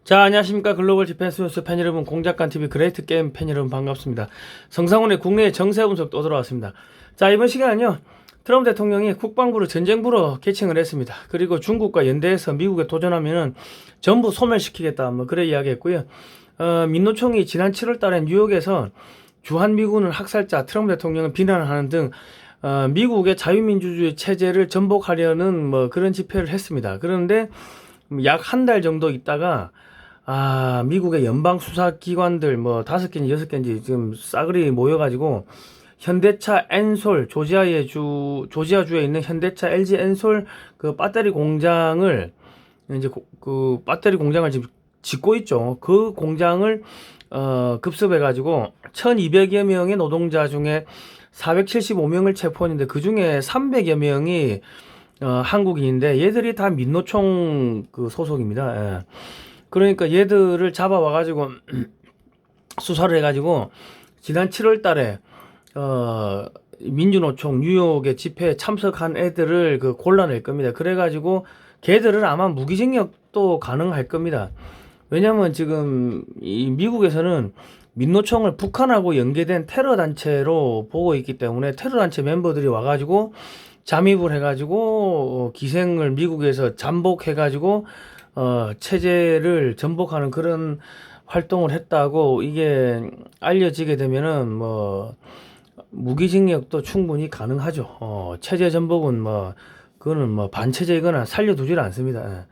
자, 안녕하십니까. 글로벌 디펜스 뉴스 팬 여러분, 공작간TV 그레이트 게임 팬 여러분 반갑습니다. 성상훈의 국내 정세 분석 또 돌아왔습니다. 자, 이번 시간은요, 트럼프 대통령이 국방부를 전쟁부로 개칭을 했습니다. 그리고 중국과 연대해서 미국에 도전하면은 전부 소멸시키겠다, 그래 이야기했고요. 민노총이 지난 7월 달에 뉴욕에서 주한미군을 학살자 트럼프 대통령을 비난을 하는 등 미국의 자유민주주의 체제를 전복하려는 그런 집회를 했습니다. 그런데 약 한 달 정도 있다가 미국의 연방 수사기관들 5개인지 6개인지 지금 싸그리 모여가지고 현대차 엔솔 조지아주에 있는 현대차 LG 엔솔 그 배터리 공장을 이제 그 배터리 공장을 지금 짓고 있죠. 그 공장을 급습해가지고 1,200여 명의 노동자 중에 475명을 체포했는데 그 중에 300여 명이 한국인인데 얘들이 다 민노총 그 소속입니다. 예. 그러니까 얘들을 잡아와가지고 수사를 해가지고 지난 7월 달에 민주노총 뉴욕의 집회에 참석한 애들을 그 골라낼 겁니다. 그래가지고 걔들은 아마 무기징역도 가능할 겁니다. 왜냐면 지금 이 미국에서는 민노총을 북한하고 연계된 테러 단체로 보고 있기 때문에 테러 단체 멤버들이 와가지고 잠입을 해가지고 기생을 미국에서 잠복해가지고 체제를 전복하는 그런 활동을 했다고 이게 알려지게 되면은 무기징역도 충분히 가능하죠. 체제 전복은 그거는 반체제이거나 살려두질 않습니다. 예.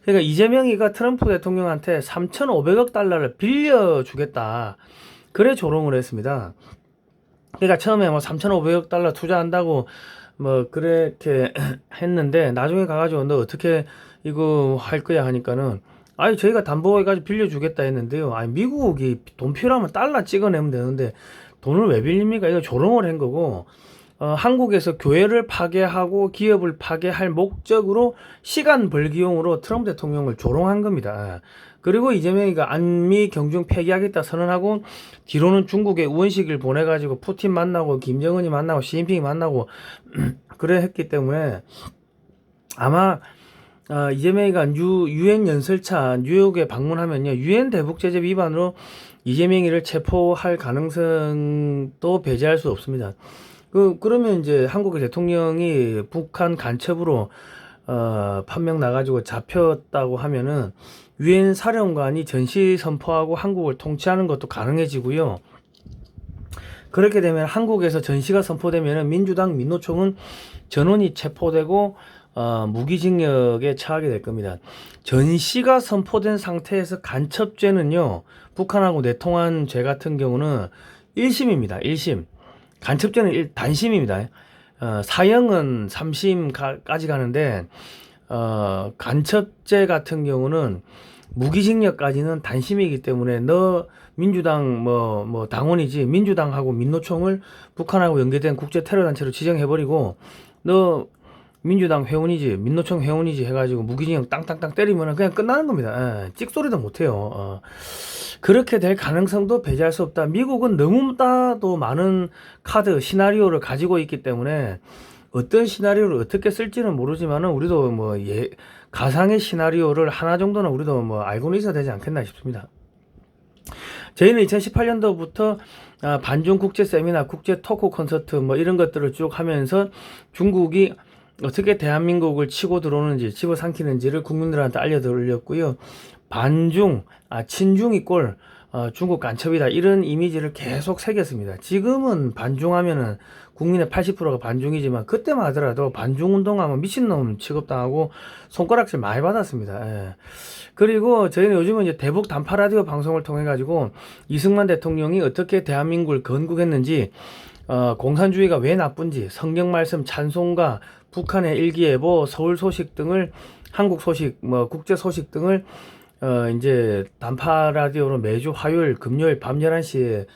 그러니까 이재명이가 트럼프 대통령한테 3,500억 달러를 빌려주겠다. 그래 조롱을 했습니다. 그러니까 처음에 3,500억 달러 투자한다고 그렇게 했는데 나중에 가가지고 너 어떻게 이거 할 거야 하니까는 저희가 담보해가지고 빌려주겠다 했는데요. 미국이 돈 필요하면 달러 찍어내면 되는데 돈을 왜 빌립니까? 이거 조롱을 한 거고 한국에서 교회를 파괴하고 기업을 파괴할 목적으로 시간 벌기용으로 트럼프 대통령을 조롱한 겁니다. 그리고 이재명이가 안미 경중 폐기하겠다 선언하고 뒤로는 중국에 우원식을 보내가지고 푸틴 만나고 김정은이 만나고 시진핑이 만나고 그래 했기 때문에 아마 이재명이가 유엔 연설차 뉴욕에 방문하면요 유엔 대북 제재 위반으로 이재명이를 체포할 가능성도 배제할 수 없습니다. 그러면 이제 한국의 대통령이 북한 간첩으로 판명 나가지고 잡혔다고 하면은 유엔 사령관이 전시 선포하고 한국을 통치하는 것도 가능해지고요. 그렇게 되면 한국에서 전시가 선포되면은 민주당 민노총은 전원이 체포되고 무기징역에 처하게 될 겁니다. 전시가 선포된 상태에서 간첩죄는요 북한하고 내통한 죄 같은 경우는 1심입니다. 1심. 간첩죄는 단심입니다. 사형은 3심까지 가는데 간첩죄 같은 경우는 무기징역까지는 단심이기 때문에 너 민주당 당원이지 민주당하고 민노총을 북한하고 연계된 국제 테러 단체로 지정해버리고 너 민주당 회원이지 민노총 회원이지 해가지고 무기징역 땅땅땅 때리면 그냥 끝나는 겁니다. 찍소리도 못해요. 그렇게 될 가능성도 배제할 수 없다. 미국은 너무나도 많은 카드 시나리오를 가지고 있기 때문에 어떤 시나리오를 어떻게 쓸지는 모르지만은 우리도 가상의 시나리오를 하나 정도는 우리도 알고는 있어야 되지 않겠나 싶습니다. 저희는 2018년도부터 반중 국제 세미나, 국제 토크 콘서트 이런 것들을 쭉 하면서 중국이 어떻게 대한민국을 치고 들어오는지, 집어삼키는지를 국민들한테 알려드렸고요. 반중, 친중이 꼴, 중국 간첩이다 이런 이미지를 계속 새겼습니다. 지금은 반중하면은 국민의 80%가 반중이지만 그때만 하더라도 반중 운동하면 미친놈 취급당하고 손가락질 많이 받았습니다. 예. 그리고 저희는 요즘은 이제 대북 단파 라디오 방송을 통해 가지고 이승만 대통령이 어떻게 대한민국을 건국했는지 공산주의가 왜 나쁜지 성경 말씀 찬송가 북한의 일기예보 서울 소식 등을 한국 소식 국제 소식 등을 이제 단파 라디오로 매주 화요일 금요일 밤 11시에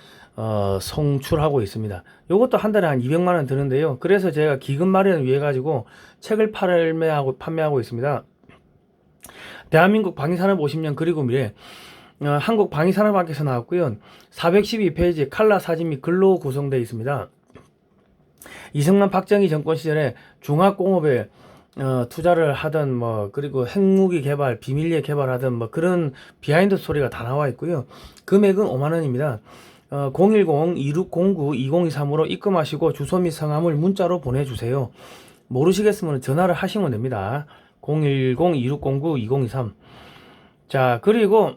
송출하고 있습니다. 요것도 한 달에 한 200만 원 드는데요. 그래서 제가 기금 마련을 위해 가지고 책을 판매하고 있습니다. 대한민국 방위산업 50년 그리고 미래 한국 방위산업학에서 나왔고요. 412페이지 칼라 사진 및 글로 구성되어 있습니다. 이승만 박정희 정권 시절에 중화공업에 투자를 하든 뭐 그리고 핵무기 개발, 비밀리에 개발하든 뭐 그런 비하인드 스토리가 다 나와 있고요. 금액은 5만 원입니다. 010-2609-2023으로 입금하시고 주소 및 성함을 문자로 보내주세요. 모르시겠으면 전화를 하시면 됩니다. 010-2609-2023. 자, 그리고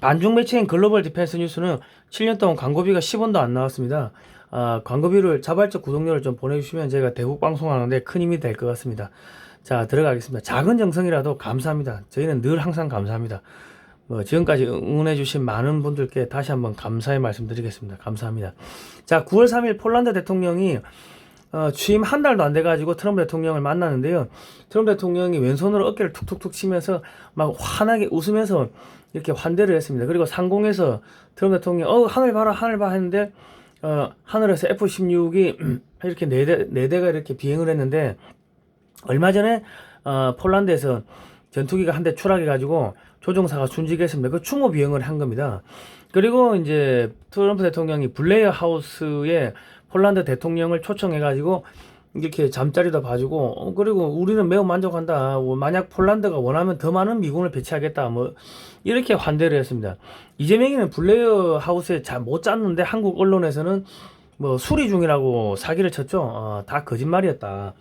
반중 매체인 글로벌 디펜스 뉴스는 7년 동안 광고비가 10원도 안 나왔습니다. 광고비를 자발적 구독료를 좀 보내주시면 제가 대북 방송하는데 큰 힘이 될 것 같습니다. 자, 들어가겠습니다. 작은 정성이라도 감사합니다. 저희는 늘 항상 감사합니다. 지금까지 응원해주신 많은 분들께 다시 한번 감사의 말씀드리겠습니다. 감사합니다. 자, 9월 3일 폴란드 대통령이 취임 한 달도 안 돼가지고 트럼프 대통령을 만났는데요. 트럼프 대통령이 왼손으로 어깨를 툭툭툭 치면서 막 환하게 웃으면서 이렇게 환대를 했습니다. 그리고 상공에서 트럼프 대통령 하늘 봐라 하늘 봐 했는데 하늘에서 F-16이 이렇게 네 대가 이렇게 비행을 했는데 얼마 전에 폴란드에서 전투기가 한 대 추락해가지고 조종사가 순직했습니다. 그 추모 비행을 한 겁니다. 그리고 이제 트럼프 대통령이 블레어 하우스에 폴란드 대통령을 초청해가지고 이렇게 잠자리도 봐주고 그리고 우리는 매우 만족한다. 만약 폴란드가 원하면 더 많은 미군을 배치하겠다. 뭐 이렇게 환대를 했습니다. 이재명이는 블레어 하우스에 잘 못 짰는데 한국 언론에서는 뭐 수리 중이라고 사기를 쳤죠. 다 거짓말이었다.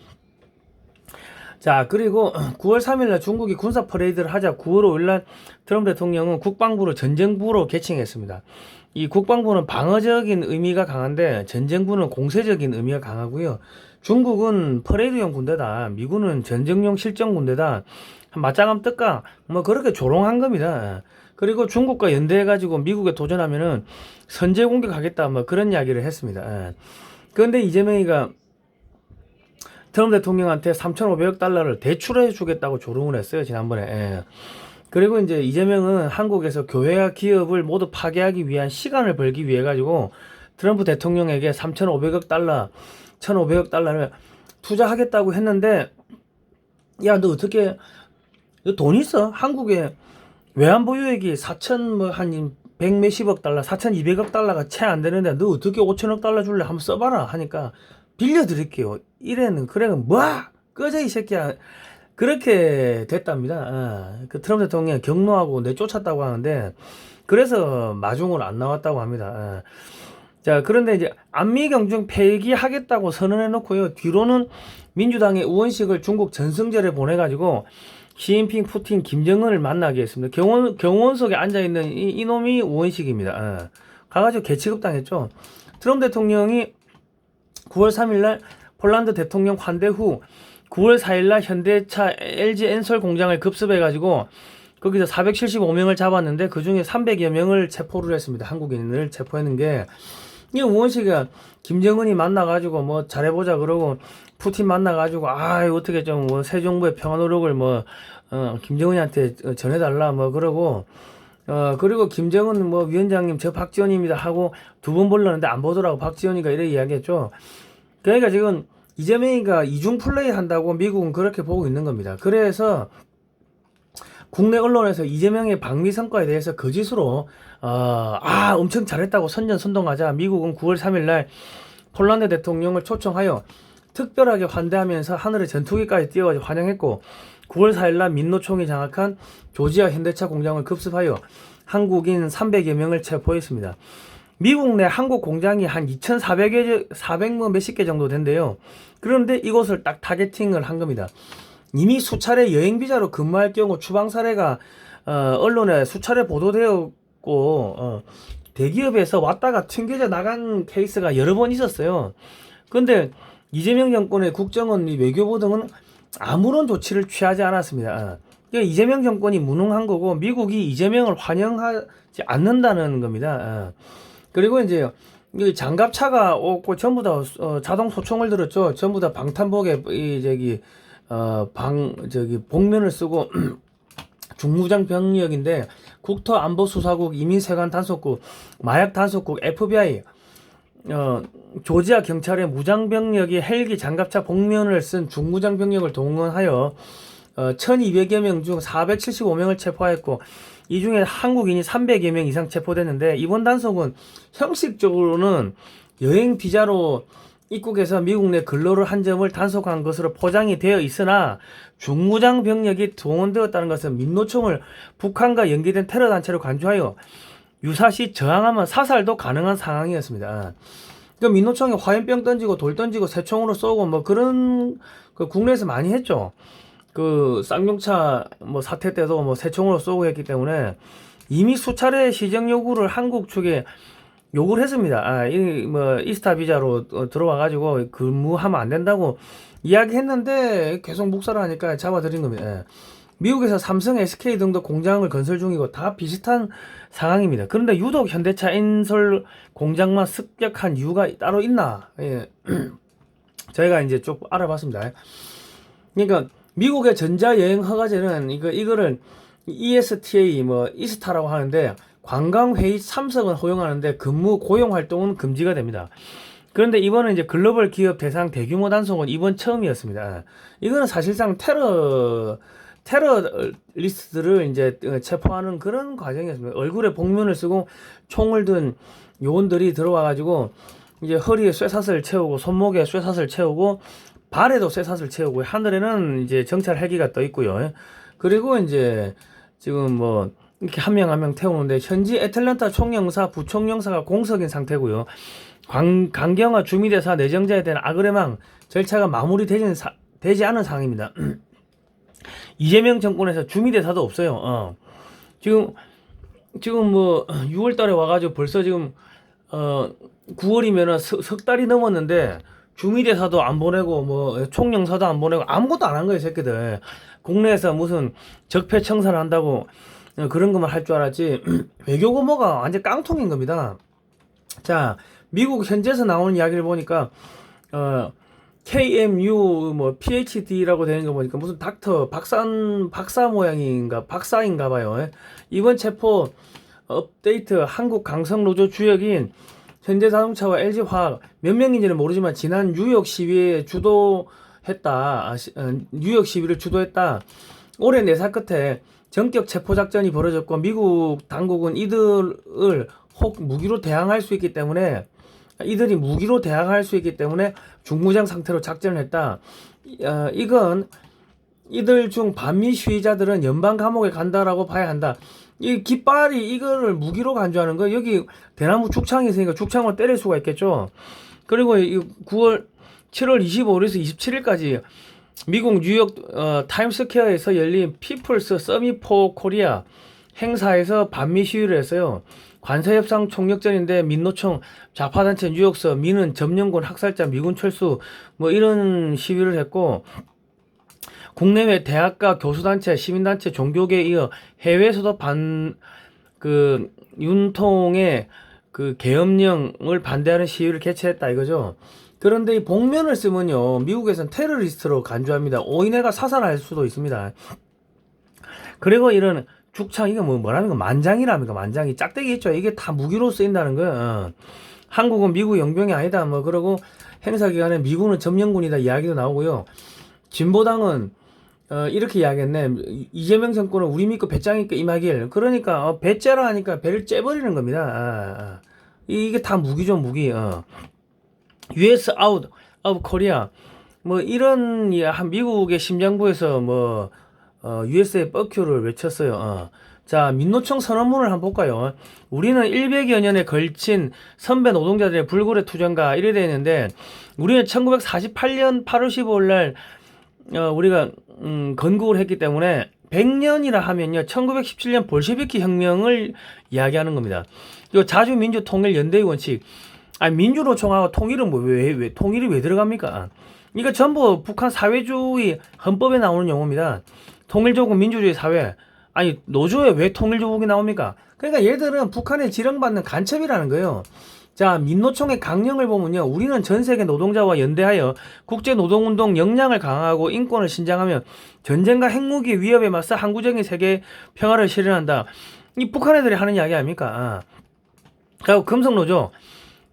자, 그리고 9월 3일날 중국이 군사 퍼레이드를 하자 9월 5일날 트럼프 대통령은 국방부를 전쟁부로 개칭했습니다. 이 국방부는 방어적인 의미가 강한데 전쟁부는 공세적인 의미가 강하고요. 중국은 퍼레이드용 군대다. 미군은 전쟁용 실전 군대다. 맞짱함 뜰까? 뭐 그렇게 조롱한 겁니다. 그리고 중국과 연대해가지고 미국에 도전하면은 선제 공격하겠다. 뭐 그런 이야기를 했습니다. 그런데 이재명이가 트럼프 대통령한테 3,500억 달러를 대출해 주겠다고 조롱을 했어요. 지난번에. 그리고 이제 이재명은 한국에서 교회와 기업을 모두 파괴하기 위한 시간을 벌기 위해 가지고 트럼프 대통령에게 3,500억 달러, 1,500억 달러를 투자하겠다고 했는데 야, 너 어떻게 너 돈 있어? 한국에 외환 보유액이 100 몇십억 달러, 4,200억 달러가 채 안 되는데 너 어떻게 5천억 달러 줄래? 한번 써봐라 하니까 빌려드릴게요. 이래는 그래는 뭐 꺼져 이 새끼야. 그렇게 됐답니다. 그 트럼프 대통령이 경로하고 내쫓았다고 하는데 그래서 마중을 안 나왔다고 합니다. 자, 그런데 이제 안미 경중 폐기하겠다고 선언해 놓고요. 뒤로는 민주당의 우원식을 중국 전승절에 보내가지고 시진핑, 푸틴, 김정은을 만나게 했습니다. 경호원석에 앉아있는 이놈이 우원식입니다. 가가지고 개취급당했죠. 트럼프 대통령이 9월 3일날 폴란드 대통령 환대 후 9월 4일날 현대차 LG 엔솔 공장을 급습해가지고 거기서 475명을 잡았는데 그 중에 300여 명을 체포를 했습니다. 한국인을 체포했는 게 이 우원식이가 김정은이 만나가지고 뭐 잘해보자 그러고 푸틴 만나가지고 어떻게 좀 새 정부의 평화 노력을 김정은이한테 전해달라 뭐 그러고 그리고 김정은 뭐 위원장님 저 박지원입니다 하고 두 번 불렀는데 안 보더라고. 박지원이가 이렇게 이야기했죠. 그러니까 지금 이재명이가 이중 플레이 한다고 미국은 그렇게 보고 있는 겁니다. 그래서 국내 언론에서 이재명의 방미 성과에 대해서 거짓으로 엄청 잘했다고 선전선동하자 미국은 9월 3일날 폴란드 대통령을 초청하여 특별하게 환대하면서 하늘에 전투기까지 띄워가지고 환영했고 9월 4일날 민노총이 장악한 조지아 현대차 공장을 급습하여 한국인 300여 명을 체포했습니다. 미국 내 한국 공장이 한 2,400뭐 몇십 개 정도 된대요. 그런데 이곳을 딱 타겟팅을 한 겁니다. 이미 수차례 여행 비자로 근무할 경우 추방 사례가 언론에 수차례 보도되었고 대기업에서 왔다가 튕겨져 나간 케이스가 여러 번 있었어요. 그런데 이재명 정권의 국정원, 외교부 등은 아무런 조치를 취하지 않았습니다. 이재명 정권이 무능한 거고 미국이 이재명을 환영하지 않는다는 겁니다. 그리고 이제 장갑차가 없고 전부 다 자동 소총을 들었죠. 전부 다 방탄복에 복면을 쓰고 중무장 병력인데 국토안보수사국, 이민세관 단속국, 마약 단속국, FBI, 조지아 경찰의 무장병력이 헬기 장갑차 복면을 쓴 중무장 병력을 동원하여 1200여 명 중 475명을 체포하였고 이 중에 한국인이 300여 명 이상 체포됐는데 이번 단속은 형식적으로는 여행 비자로 입국에서 미국 내 근로를 한 점을 단속한 것으로 포장이 되어 있으나 중무장 병력이 동원되었다는 것은 민노총을 북한과 연계된 테러 단체로 간주하여 유사시 저항하면 사살도 가능한 상황이었습니다. 그 민노총이 화염병 던지고 돌 던지고 새총으로 쏘고 뭐 그런 그 국내에서 많이 했죠. 그 쌍용차 뭐 사태 때도 뭐 새총으로 쏘고 했기 때문에 이미 수차례 시정 요구를 한국 측에 요구를 했습니다. 이 뭐 이스타 비자로 들어와가지고 근무하면 안 된다고 이야기했는데 계속 묵살을 하니까 잡아들인 겁니다. 예. 미국에서 삼성, SK 등도 공장을 건설 중이고 다 비슷한 상황입니다. 그런데 유독 현대차 인설 공장만 습격한 이유가 따로 있나? 예. 저희가 이제 쭉 알아봤습니다. 그러니까 미국의 전자여행 허가제는 이거를 ESTA 뭐 이스타라고 하는데 관광회의 참석은 허용하는데 근무 고용 활동은 금지가 됩니다. 그런데 이번은 이제 글로벌 기업 대상 대규모 단속은 이번 처음이었습니다. 이거는 사실상 테러리스트를 이제 체포하는 그런 과정이었습니다. 얼굴에 복면을 쓰고 총을 든 요원들이 들어와가지고 이제 허리에 쇠사슬 채우고 손목에 쇠사슬 채우고 발에도 쇠사슬 채우고 하늘에는 이제 정찰 헬기가 떠 있고요. 그리고 이제 지금 뭐 이렇게 한 명 한 명 태우는데 현지 애틀랜타 총영사, 부총영사가 공석인 상태고요. 강경화 주미대사 내정자에 대한 아그레망 절차가 되지 않은 상황입니다. 이재명 정권에서 주미대사도 없어요. 지금 뭐 6월달에 와가지고 벌써 지금 9월이면은 석 달이 넘었는데 주미대사도 안 보내고 뭐 총영사도 안 보내고 아무것도 안 한 거예요, 새끼들. 국내에서 무슨 적폐청산을 한다고 그런 것만 할 줄 알았지 외교고 뭐가 완전 깡통인 겁니다. 자, 미국 현지에서 나오는 이야기를 보니까 KMU 뭐 PhD라고 되는 거 보니까 무슨 박사 모양인가 박사인가 봐요. 이번 체포 업데이트 한국 강성노조 주역인 현대자동차와 LG화학 몇 명인지는 모르지만 지난 뉴욕 시위를 주도했다. 올해 내사 끝에 전격 체포 작전이 벌어졌고 미국 당국은 이들이 무기로 대항할 수 있기 때문에 중무장 상태로 작전을 했다. 이건 이들 중 반미 시위자들은 연방 감옥에 간다라고 봐야 한다. 이 깃발이 이거를 무기로 간주하는 거 여기 대나무 죽창이 있으니까 죽창으로 때릴 수가 있겠죠. 그리고 7월 25일에서 27일까지 미국 뉴욕 타임스퀘어에서 열린 피플스 서밋 포 코리아 행사에서 반미 시위를 했어요. 관세협상 총력전인데 민노총 좌파단체 뉴욕서 미는 점령군 학살자 미군 철수 뭐 이런 시위를 했고 국내외 대학가 교수단체 시민단체 종교계에 이어 해외에서도 윤통의 그 계엄령을 반대하는 시위를 개최했다 이거죠. 그런데 이 복면을 쓰면요 미국에서는 테러리스트로 간주합니다. 오인회가 사살할 수도 있습니다. 그리고 이런 죽창 이거 뭐랍니까 만장이랍니까 만장이 짝대기 있죠. 이게 다 무기로 쓰인다는 거예요. 한국은 미국 영병이 아니다 뭐 그러고 행사 기간에 미국은 점령군이다 이야기도 나오고요. 진보당은 이렇게 이야기했네. 이재명 정권은 우리 믿고 배짱 있게 임하길. 그러니까 배 째라 하니까 배를 째버리는 겁니다. 이게 다 무기죠 무기. US out of Korea 뭐 이런 미국의 심장부에서 뭐 USA 뻑큐를 외쳤어요. 자, 민노총 선언문을 한번 볼까요? 우리는 100여 년에 걸친 선배 노동자들의 불굴의 투쟁과 이래 되어 있는데 우리는 1948년 8월 15일 날 우리가 건국을 했기 때문에 100년이라 하면요 1917년 볼셰비키 혁명을 이야기하는 겁니다. 이 자주민주통일연대의 원칙. 민주노총하고 통일은 왜 통일이 왜 들어갑니까? 이거 전부 북한 사회주의 헌법에 나오는 용어입니다. 통일조국 민주주의 사회. 노조에 왜 통일조국이 나옵니까? 그러니까 얘들은 북한에 지령받는 간첩이라는 거예요. 자, 민노총의 강령을 보면요. 우리는 전 세계 노동자와 연대하여 국제노동운동 역량을 강화하고 인권을 신장하며 전쟁과 핵무기 위협에 맞서 항구적인 세계 평화를 실현한다. 이 북한 애들이 하는 이야기 아닙니까? 그리고 금속노조.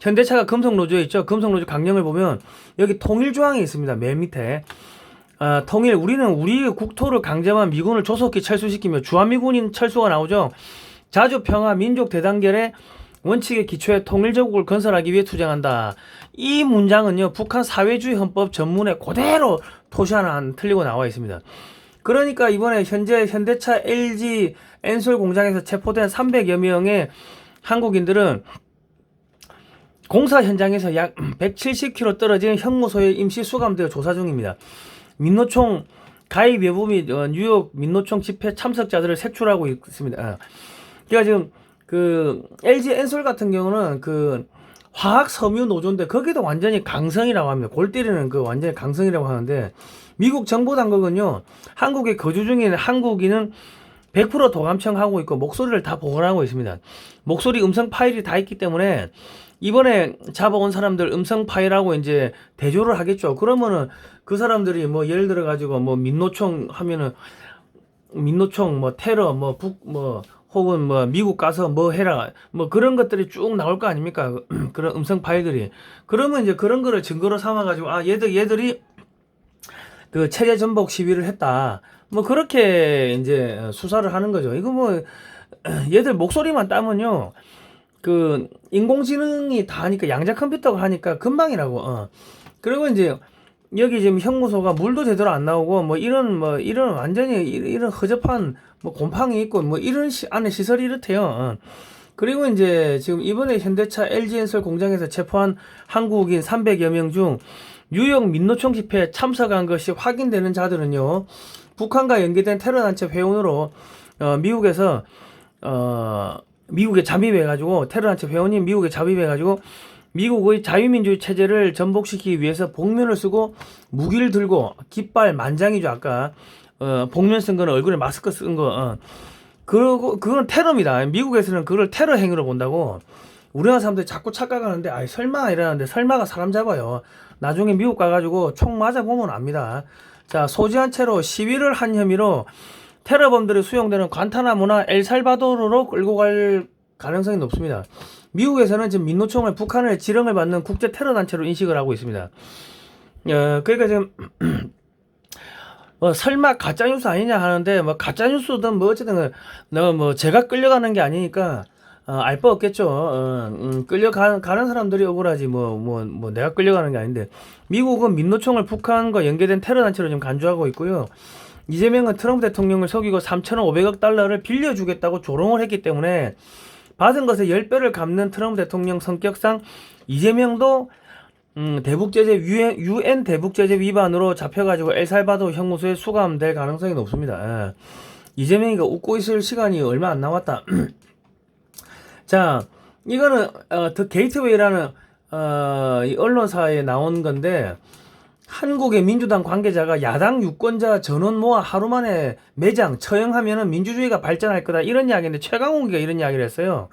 현대차가 금속노조에 있죠. 금속노조 강령을 보면 여기 통일조항이 있습니다. 맨 밑에. 우리는 우리의 국토를 강점한 미군을 조속히 철수시키며 주한미군인 철수가 나오죠. 자주평화 민족 대단결의 원칙의 기초에 통일제국을 건설하기 위해 투쟁한다. 이 문장은요, 북한 사회주의 헌법 전문에 그대로 토시 하나 안 틀리고 나와 있습니다. 그러니까 이번에 현재 현대차 LG 엔솔 공장에서 체포된 300여 명의 한국인들은 공사 현장에서 약 170km 떨어진 형무소에 임시 수감되어 조사 중입니다. 민노총 가입 여부 및 뉴욕 민노총 집회 참석자들을 색출하고 있습니다. 그러니까 지금 그 LG 엔솔 같은 경우는 그 화학 섬유 노조인데 거기도 완전히 강성이라고 합니다. 골 때리는 그 완전히 강성이라고 하는데, 미국 정보 당국은요, 한국에 거주 중인 한국인은 100% 도감청하고 있고 목소리를 다 보관하고 있습니다. 목소리 음성 파일이 다 있기 때문에 이번에 잡아온 사람들 음성 파일하고 이제 대조를 하겠죠. 그러면은 그 사람들이 뭐 예를 들어 가지고 뭐 민노총 하면은 민노총 뭐 테러 뭐 북 뭐 혹은 뭐 미국 가서 뭐 해라 뭐 그런 것들이 쭉 나올 거 아닙니까? 그런 음성 파일들이. 그러면 이제 그런 거를 증거로 삼아 가지고 아 얘들이 그 체제 전복 시위를 했다. 뭐 그렇게 이제 수사를 하는 거죠. 이거 뭐 얘들 목소리만 따면요, 그 인공지능이 다 하니까, 양자 컴퓨터가 하니까 금방이라고. 그리고 이제 여기 지금 형무소가 물도 제대로 안 나오고 뭐 이런 완전히 이런 허접한 뭐 곰팡이 있고 뭐 이런 안에 시설이 이렇대요. 그리고 이제 지금 이번에 현대차 LG엔솔 공장에서 체포한 한국인 300여 명 중 뉴욕 민노총 집회에 참석한 것이 확인되는 자들은요, 북한과 연계된 테러단체 회원으로 미국에서 미국에 잠입해가지고, 테러단체 회원이 미국에 잠입해가지고 미국의 자유민주주의 체제를 전복시키기 위해서 복면을 쓰고 무기를 들고 깃발 만장이죠. 아까 복면 쓴 거는 얼굴에 마스크 쓴 거. 그러고 그건 테러입니다. 미국에서는 그걸 테러 행위로 본다고. 우리나라 사람들이 자꾸 착각하는데, 아이 설마 이러는데, 설마가 사람 잡아요. 나중에 미국 가가지고 총 맞아보면 압니다. 자, 소지한 채로 시위를 한 혐의로 테러범들이 수용되는 관타나모나 엘살바도르로 끌고 갈 가능성이 높습니다. 미국에서는 지금 민노총을 북한의 지령을 받는 국제 테러 단체로 인식을 하고 있습니다. 그러니까 지금 설마 가짜뉴스 아니냐 하는데, 뭐 가짜뉴스든 뭐 어쨌든 뭐 제가 끌려가는 게 아니니까 알 바 없겠죠. 끌려가는 사람들이 억울하지 뭐 내가 끌려가는 게 아닌데, 미국은 민노총을 북한과 연계된 테러 단체로 지금 간주하고 있고요. 이재명은 트럼프 대통령을 속이고 3,500억 달러를 빌려주겠다고 조롱을 했기 때문에 받은 것에 10배를 갚는 트럼프 대통령 성격상 이재명도 대북제재 UN 대북제재 위반으로 잡혀가지고 엘살바도르 형무소에 수감될 가능성이 높습니다. 이재명이가 웃고 있을 시간이 얼마 안 남았다. 자, 이거는 더 게이트웨이라는 이 언론사에 나온 건데, 한국의 민주당 관계자가 야당 유권자 전원 모아 하루 만에 매장 처형하면은 민주주의가 발전할 거다, 이런 이야기인데, 최강욱이가 이런 이야기를 했어요.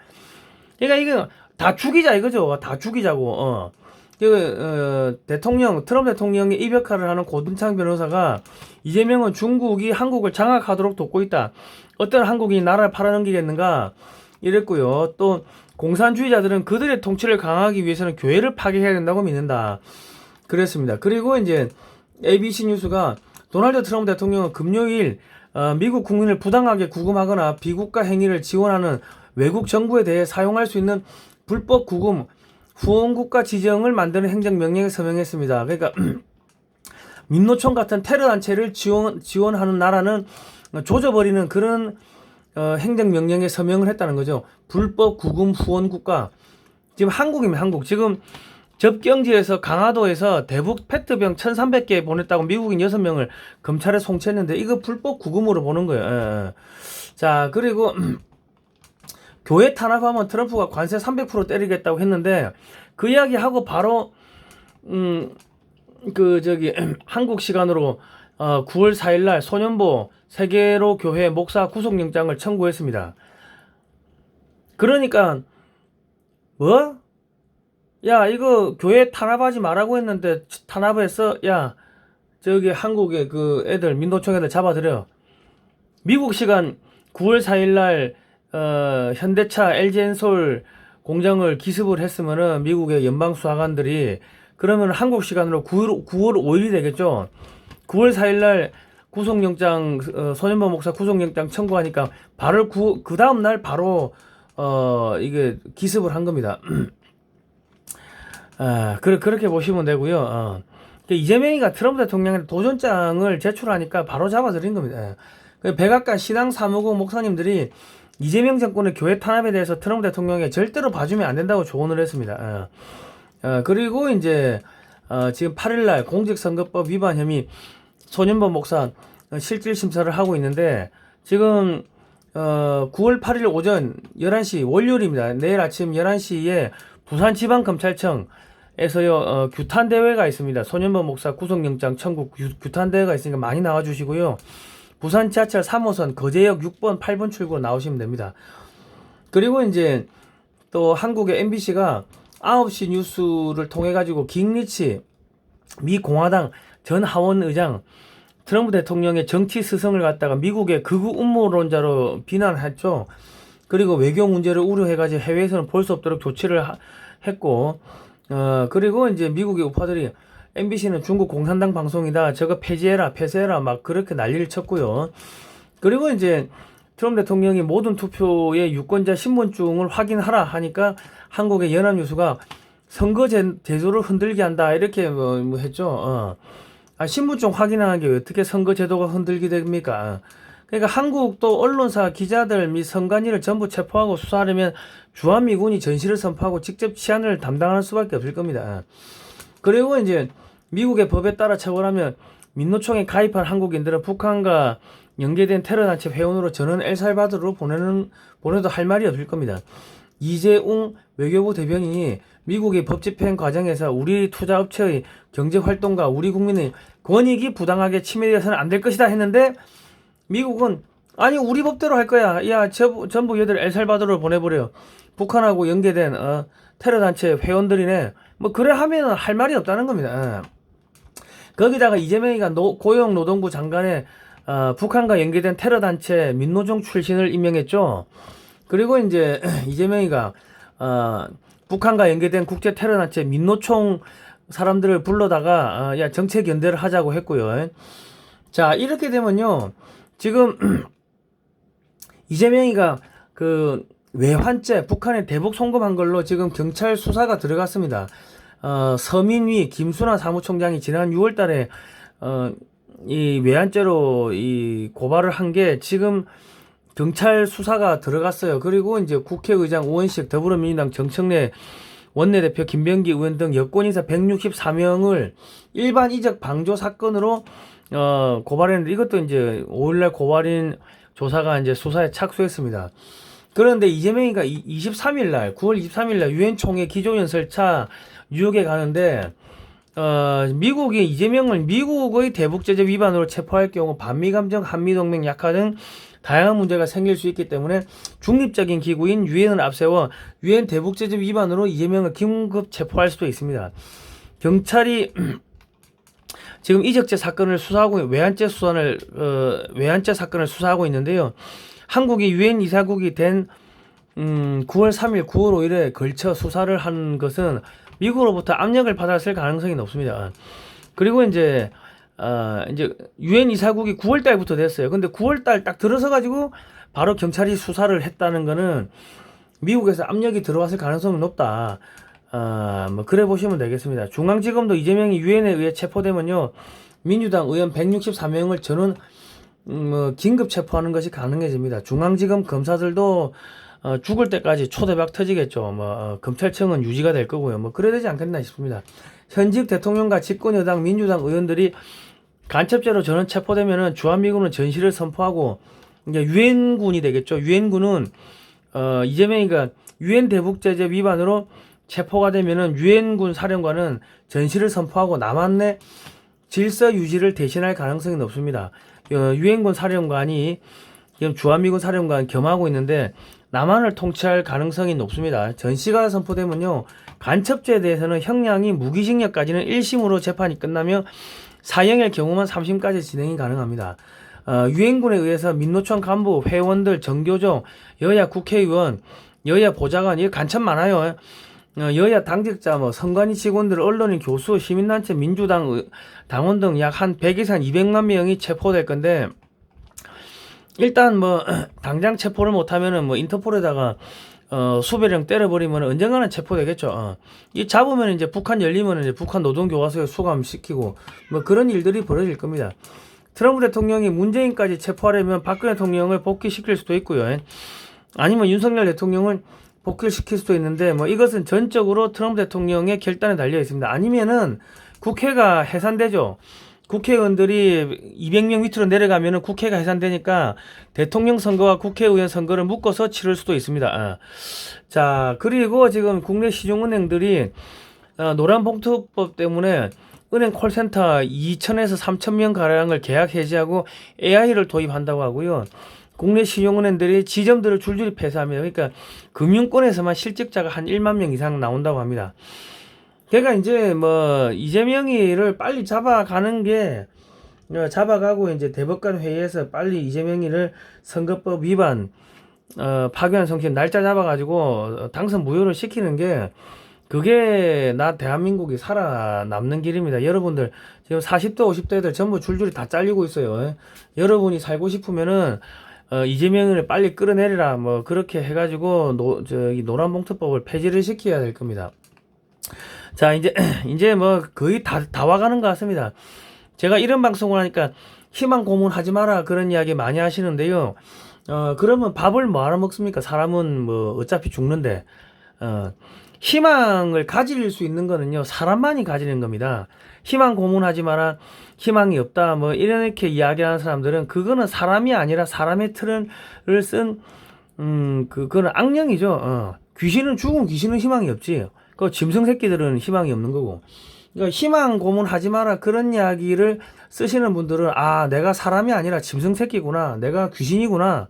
그러니까 이거 다 죽이자 이거죠. 다 죽이자고. 트럼프 대통령의 이벽화를 하는 고든창 변호사가, 이재명은 중국이 한국을 장악하도록 돕고 있다. 어떤 한국인이 나라를 팔아넘기겠는가 이랬고요. 또 공산주의자들은 그들의 통치를 강화하기 위해서는 교회를 파괴해야 된다고 믿는다. 그랬습니다. 그리고 이제 ABC 뉴스가 도널드 트럼프 대통령은 금요일 미국 국민을 부당하게 구금하거나 비국가 행위를 지원하는 외국 정부에 대해 사용할 수 있는 불법 구금 후원국가 지정을 만드는 행정명령에 서명했습니다. 그러니까 민노총 같은 테러 단체를 지원하는 나라는 조져버리는 그런 행정명령에 서명을 했다는 거죠. 불법 구금 후원국가. 지금 한국이면 한국. 지금 접경지에서 강화도에서 대북 페트병 1,300개 보냈다고 미국인 6명을 검찰에 송치했는데, 이거 불법 구금으로 보는 거예요. 자, 그리고 교회 탄압하면 트럼프가 관세 300% 때리겠다고 했는데, 그 이야기하고 바로 한국 시간으로 9월 4일 날 소년보 세계로 교회 목사 구속영장을 청구했습니다. 그러니까 뭐? 야, 이거 교회 탄압하지 말라고 했는데 탄압했어? 야, 저기 한국의 그 애들, 민노총 애들 잡아들여. 미국 시간 9월 4일 날 현대차 LG엔솔 공장을 기습을 했으면은 미국의 연방 수사관들이, 그러면 한국 시간으로 9월 5일이 되겠죠. 9월 4일 날 구속영장, 소년보 목사 구속영장 청구하니까 바로 그 다음 날 바로 이게 기습을 한 겁니다. 그렇게 보시면 되고요. 이재명이가 트럼프 대통령한테 도전장을 제출하니까 바로 잡아들인 겁니다. 백악관 신앙 사무국 목사님들이 이재명 정권의 교회 탄압에 대해서 트럼프 대통령에 절대로 봐주면 안 된다고 조언을 했습니다. 그리고 이제 지금 8일날 공직선거법 위반 혐의 손현범 목사 실질 심사를 하고 있는데 지금 9월 8일 오전 11시 월요일입니다. 내일 아침 11시에 부산지방검찰청에서요 규탄대회가 있습니다. 손현범 목사 구속영장 청구 규탄대회가 있으니까 많이 나와주시고요. 부산 지하철 3호선 거제역 6번 8번 출구로 나오시면 됩니다. 그리고 이제 또 한국의 MBC가 9시 뉴스를 통해 가지고 깅리치 미 공화당 전 하원 의장 트럼프 대통령의 정치 스승을 갖다가 미국의 극우 음모론자로 비난했죠. 그리고 외교 문제를 우려해가지고 해외에서는 볼 수 없도록 조치를 했고, 그리고 이제 미국의 우파들이 MBC는 중국 공산당 방송이다. 저거 폐지해라, 폐쇄해라, 막 그렇게 난리를 쳤고요. 그리고 이제 트럼프 대통령이 모든 투표의 유권자 신분증을 확인하라 하니까 한국의 연합뉴스가 선거 제도를 흔들게 한다 이렇게 뭐 했죠. 신분증 확인하는 게 어떻게 선거 제도가 흔들게 됩니까? 그러니까 한국도 언론사, 기자들 및 선관위를 전부 체포하고 수사하려면 주한미군이 전시를 선포하고 직접 치안을 담당할 수밖에 없을 겁니다. 그리고 이제 미국의 법에 따라 처벌하면 민노총에 가입한 한국인들은 북한과 연계된 테러단체 회원으로 전원 엘살바도르로 보내도 할 말이 없을 겁니다. 이재웅 외교부 대변인이 미국의 법 집행 과정에서 우리 투자업체의 경제활동과 우리 국민의 권익이 부당하게 침해되어서는 안 될 것이다 했는데 미국은 아니 우리 법대로 할 거야. 야 전부 얘들 엘살바도르로 보내버려. 북한하고 연계된 테러단체 회원들이네. 뭐 그래 하면 할 말이 없다는 겁니다. 거기다가 이재명이가 고용노동부 장관에 북한과 연계된 테러단체 민노총 출신을 임명했죠. 그리고 이제 이재명이가 북한과 연계된 국제 테러단체 민노총 사람들을 불러다가 야 정책 연대를 하자고 했고요. 자 이렇게 되면요 지금 이재명이가 그 외환죄 북한에 대북 송금한 걸로 지금 경찰 수사가 들어갔습니다. 서민위 김순환 사무총장이 지난 6월달에 이 외환죄로 이 고발을 한 게 지금 경찰 수사가 들어갔어요. 그리고 이제 국회의장 우원식 더불어민주당 정청래 원내대표 김병기 의원 등 여권인사 164명을 일반 이적 방조 사건으로 고발했는데 이것도 이제 5일날 고발인 조사가 이제 수사에 착수했습니다. 그런데 이재명이가 23일날 9월 23일날 유엔 총회 기조연설차 뉴욕에 가는데 미국이 이재명을 미국의 대북 제재 위반으로 체포할 경우 반미 감정, 한미 동맹 약화 등 다양한 문제가 생길 수 있기 때문에 중립적인 기구인 유엔을 앞세워 유엔 대북 제재 위반으로 이재명을 긴급 체포할 수도 있습니다. 경찰이 지금 이적죄 사건을 수사하고 외환죄 사건을 수사하고 있는데요. 한국이 유엔 이사국이 된 9월 3일, 9월 5일에 걸쳐 수사를 한 것은 미국으로부터 압력을 받았을 가능성이 높습니다. 그리고 이제 유엔 이사국이 9월 달부터 됐어요. 근데 9월 달 딱 들어서 가지고 바로 경찰이 수사를 했다는 거는 미국에서 압력이 들어왔을 가능성이 높다. 뭐 그래 보시면 되겠습니다. 중앙지검도 이재명이 유엔에 의해 체포되면요. 민주당 의원 164명을 전원 긴급 체포하는 것이 가능해집니다. 중앙지검 검사들도 죽을 때까지 초대박 터지겠죠. 검찰청은 유지가 될 거고요. 뭐 그래야 되지 않겠나 싶습니다. 현직 대통령과 집권여당 민주당 의원들이 간첩죄로 전원 체포되면은 주한미군은 전시를 선포하고 이제 유엔군이 되겠죠. 유엔군은 이재명이가 유엔 대북 제재 위반으로 체포가 되면은 유엔군 사령관은 전시를 선포하고 남한 내 질서 유지를 대신할 가능성이 높습니다. 유엔군 사령관이 지금 주한미군 사령관 겸하고 있는데 남한을 통치할 가능성이 높습니다. 전시가 선포되면요. 간첩죄에 대해서는 형량이 무기징역까지는 1심으로 재판이 끝나며 사형일 경우만 3심까지 진행이 가능합니다. 유엔군에 의해서 민노총 간부, 회원들, 정교조, 여야 국회의원, 여야 보좌관, 이 간첩 많아요. 여야 당직자, 선관위 직원들, 언론인, 교수, 시민단체, 민주당 당원 등 약 한 100 이상 200만 명이 체포될 건데 일단 당장 체포를 못하면은 인터폴에다가 수배령 때려버리면 언젠가는 체포되겠죠. 이 잡으면 이제 북한 열리면 이제 북한 노동교과서에 수감시키고 뭐 그런 일들이 벌어질 겁니다. 트럼프 대통령이 문재인까지 체포하려면 박근혜 대통령을 복귀시킬 수도 있고요. 아니면 윤석열 대통령을 복귀를 시킬 수도 있는데 뭐 이것은 전적으로 트럼프 대통령의 결단에 달려 있습니다. 아니면은 국회가 해산되죠. 국회의원들이 200명 밑으로 내려가면은 국회가 해산되니까 대통령 선거와 국회의원 선거를 묶어서 치를 수도 있습니다. 자, 그리고 지금 국내 시중은행들이 노란봉투법 때문에 은행 콜센터 2,000에서 3,000명 가량을 계약 해지하고 AI를 도입한다고 하고요. 국내 신용은행들이 지점들을 줄줄이 폐쇄합니다. 그러니까 금융권에서만 실직자가 한 1만 명 이상 나온다고 합니다. 그러니까 이제 뭐 이재명이를 빨리 잡아가는 게 잡아가고 이제 대법관 회의에서 빨리 이재명이를 선거법 위반 파기환 성신 날짜 잡아가지고 당선 무효를 시키는 게 그게 나 대한민국이 살아남는 길입니다. 여러분들 지금 40대 50대들 전부 줄줄이 다 잘리고 있어요. 여러분이 살고 싶으면은 이재명을 빨리 끌어내리라 뭐 그렇게 해가지고 노란봉투법을 폐지를 시켜야 될 겁니다. 자, 이제 뭐 거의 다 와가는 것 같습니다. 제가 이런 방송을 하니까 희망 고문하지 마라 그런 이야기 많이 하시는데요. 그러면 밥을 뭐 하러 먹습니까? 사람은 뭐 어차피 죽는데, 희망을 가질 수 있는 거는요, 사람만이 가지는 겁니다. 희망 고문하지 마라, 희망이 없다, 뭐 이렇게 이야기하는 사람들은 그거는 사람이 아니라 사람의 틀을 쓴, 그거는 악령이죠. 귀신은 죽은 귀신은 희망이 없지. 그 짐승 새끼들은 희망이 없는 거고. 그러니까 희망 고문하지 마라 그런 이야기를 쓰시는 분들은 내가 사람이 아니라 짐승 새끼구나, 내가 귀신이구나,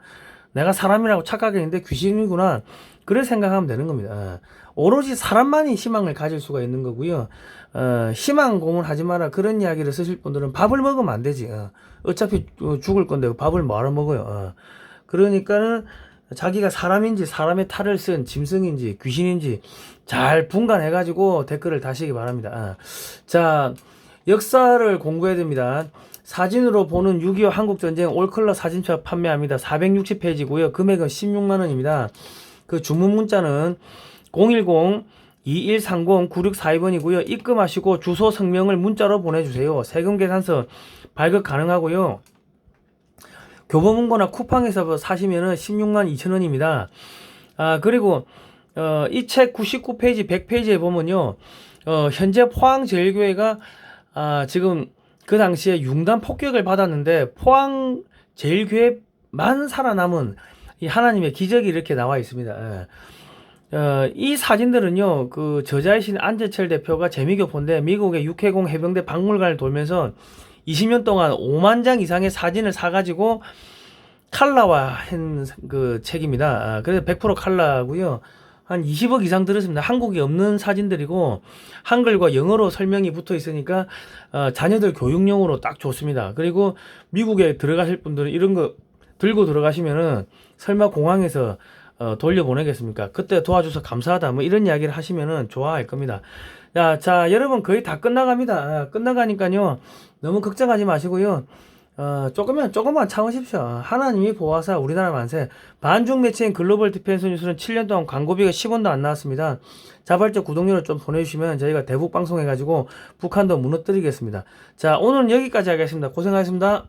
내가 사람이라고 착각했는데 귀신이구나, 그래 생각하면 되는 겁니다. 오로지 사람만이 희망을 가질 수가 있는 거고요. 희망 고문하지 마라 그런 이야기를 쓰실 분들은 밥을 먹으면 안 되지. 어차피 죽을 건데 밥을 뭐하러 먹어요. 그러니까는 자기가 사람인지 사람의 탈을 쓴 짐승인지 귀신인지 잘 분간해가지고 댓글을 다시기 바랍니다. 자, 역사를 공부해야 됩니다. 사진으로 보는 6.25 한국전쟁 올컬러 사진첩 판매합니다. 460페이지고요. 금액은 16만원입니다. 그 주문 문자는 010-2130-9642번이고요. 입금하시고 주소 성명을 문자로 보내주세요. 세금 계산서 발급 가능하고요. 교보문고나 쿠팡에서 사시면은 16만 2천원입니다. 그리고 이 책 99페이지 100페이지에 보면요, 현재 포항제일교회가 지금 그 당시에 융단 폭격을 받았는데 포항제일교회만 살아남은 이 하나님의 기적이 이렇게 나와 있습니다. 이 사진들은요, 그 저자이신 안재철 대표가 재미교포인데 미국의 육해공 해병대 박물관을 돌면서 20년 동안 5만 장 이상의 사진을 사가지고 칼라화한 그 책입니다. 그래서 100% 칼라고요. 한 20억 이상 들었습니다. 한국에 없는 사진들이고 한글과 영어로 설명이 붙어 있으니까 자녀들 교육용으로 딱 좋습니다. 그리고 미국에 들어가실 분들은 이런 거 들고 들어가시면은 설마 공항에서 돌려보내겠습니까? 그때 도와줘서 감사하다 뭐 이런 이야기를 하시면은 좋아할 겁니다. 자, 여러분 거의 다 끝나갑니다. 끝나가니까요, 너무 걱정하지 마시고요. 조금만 참으십시오. 하나님이 보아사 우리나라 만세. 반중 매체인 글로벌 디펜스 뉴스는 7년 동안 광고비가 10원도 안 나왔습니다. 자발적 구독료를 좀 보내주시면 저희가 대북 방송해가지고 북한도 무너뜨리겠습니다. 자, 오늘은 여기까지 하겠습니다. 고생하셨습니다.